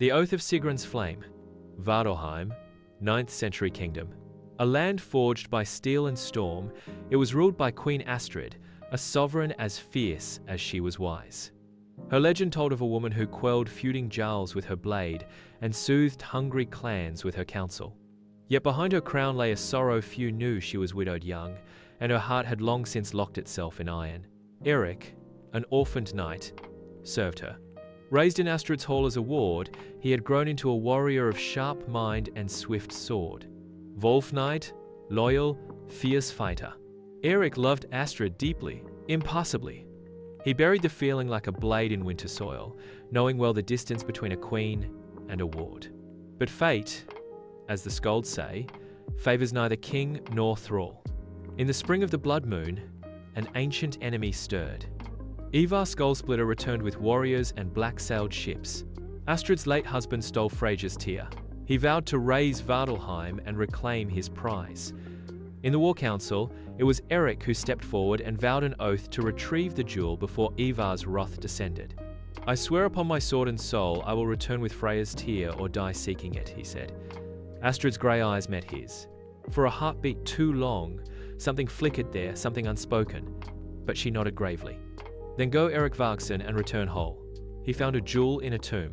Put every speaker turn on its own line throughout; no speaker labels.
The Oath of Sigrun's Flame, Vardalheim, 9th century kingdom. A land forged by steel and storm, it was ruled by Queen Astrid, a sovereign as fierce as she was wise. Her legend told of a woman who quelled feuding jarls with her blade and soothed hungry clans with her counsel. Yet behind her crown lay a sorrow few knew. She was widowed young, and her heart had long since locked itself in iron. Erik, an orphaned knight, served her. Raised in Astrid's hall as a ward, he had grown into a warrior of sharp mind and swift sword. Wolf Knight, loyal, fierce fighter. Erik loved Astrid deeply, impossibly. He buried the feeling like a blade in winter soil, knowing well the distance between a queen and a ward. But fate, as the skalds say, favors neither king nor thrall. In the spring of the blood moon, an ancient enemy stirred. Ivar Skullsplitter returned with warriors and black-sailed ships. Astrid's late husband stole Freyja's tear. He vowed to raise Vardalheim and reclaim his prize. In the war council, it was Erik who stepped forward and vowed an oath to retrieve the jewel before Ivar's wrath descended. "I swear upon my sword and soul I will return with Freyja's tear or die seeking it," he said. Astrid's grey eyes met his. For a heartbeat too long, something flickered there, something unspoken, but she nodded gravely. "Then go, Erik Vargsson, and return whole." He found a jewel in a tomb.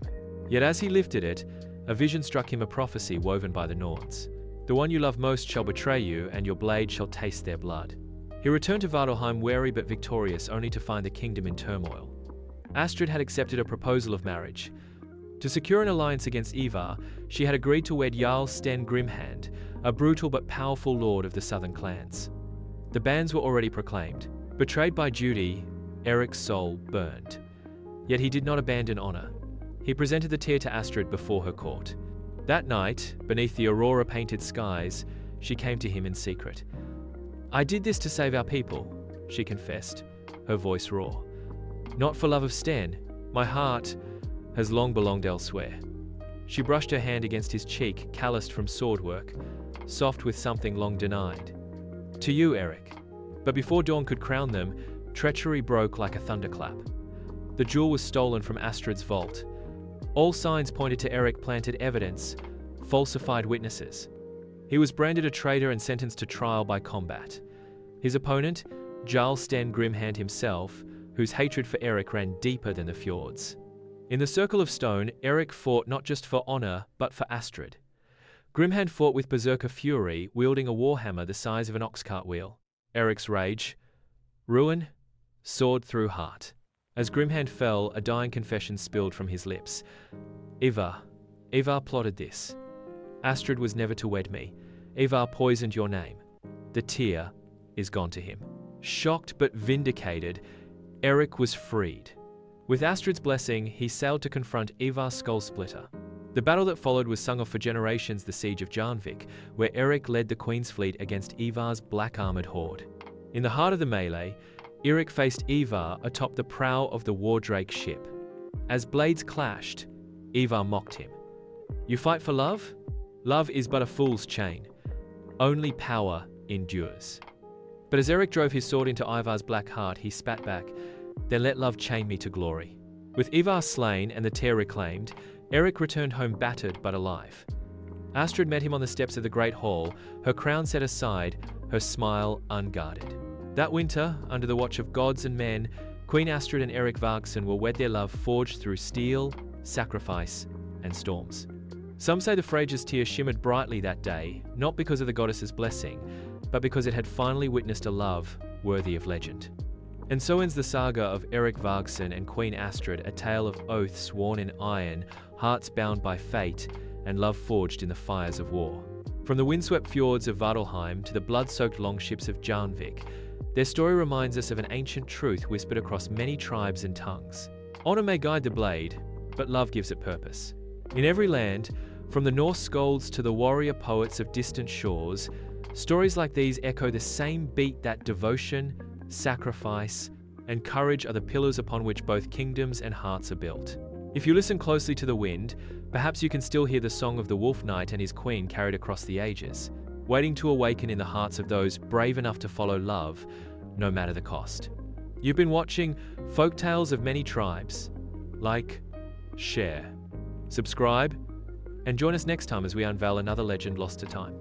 Yet as he lifted it, a vision struck him, a prophecy woven by the Nords. "The one you love most shall betray you, and your blade shall taste their blood." He returned to Vardalheim wary but victorious, only to find the kingdom in turmoil. Astrid had accepted a proposal of marriage. To secure an alliance against Ivar, she had agreed to wed Jarl Sten Grimhand, a brutal but powerful lord of the southern clans. The bans were already proclaimed. Betrayed by duty, Erik's soul burned. Yet he did not abandon honor. He presented the tear to Astrid before her court. That night, beneath the aurora-painted skies, she came to him in secret. "I did this to save our people," she confessed, her voice raw. "Not for love of Sten. My heart has long belonged elsewhere." She brushed her hand against his cheek, calloused from sword work, soft with something long denied. "To you, Erik." But before dawn could crown them, treachery broke like a thunderclap. The jewel was stolen from Astrid's vault. All signs pointed to Erik, planted evidence, falsified witnesses. He was branded a traitor and sentenced to trial by combat. His opponent, Jarl Sten Grimhand himself, whose hatred for Erik ran deeper than the fjords. In the Circle of Stone, Erik fought not just for honor, but for Astrid. Grimhand fought with berserker fury, wielding a warhammer the size of an ox cart wheel. Erik's rage, ruin, sword through heart. As Grimhand fell, a dying confession spilled from his lips. Ivar plotted this. Astrid was never to wed me. Ivar poisoned your name. The tear is gone to him." Shocked but vindicated, Erik was freed. With Astrid's blessing, he sailed to confront Ivar Skullsplitter. The battle that followed was sung of for generations, the siege of Jarnvik, where Erik led the Queen's fleet against Ivar's black-armored horde. In the heart of the melee, Erik faced Ivar atop the prow of the Wardrake ship. As blades clashed, Ivar mocked him. "You fight for love? Love is but a fool's chain. Only power endures." But as Erik drove his sword into Ivar's black heart, he spat back, "Then let love chain me to glory." With Ivar slain and the tear reclaimed, Erik returned home battered but alive. Astrid met him on the steps of the Great Hall, her crown set aside, her smile unguarded. That winter, under the watch of gods and men, Queen Astrid and Erik Vargsson will wed their love forged through steel, sacrifice, and storms. Some say the Freyja's tear shimmered brightly that day, not because of the goddess's blessing, but because it had finally witnessed a love worthy of legend. And so ends the saga of Erik Vargsson and Queen Astrid, a tale of oaths sworn in iron, hearts bound by fate, and love forged in the fires of war. From the windswept fjords of Vardalheim to the blood-soaked longships of Jarnvik, their story reminds us of an ancient truth whispered across many tribes and tongues. Honor may guide the blade, but love gives it purpose. In every land, from the Norse skalds to the warrior poets of distant shores, stories like these echo the same beat that devotion, sacrifice, and courage are the pillars upon which both kingdoms and hearts are built. If you listen closely to the wind, perhaps you can still hear the song of the wolf knight and his queen carried across the ages, waiting to awaken in the hearts of those brave enough to follow love, no matter the cost. You've been watching Folktales of Many Tribes. Like, share, Subscribe, and join us next time as we unveil another legend lost to time.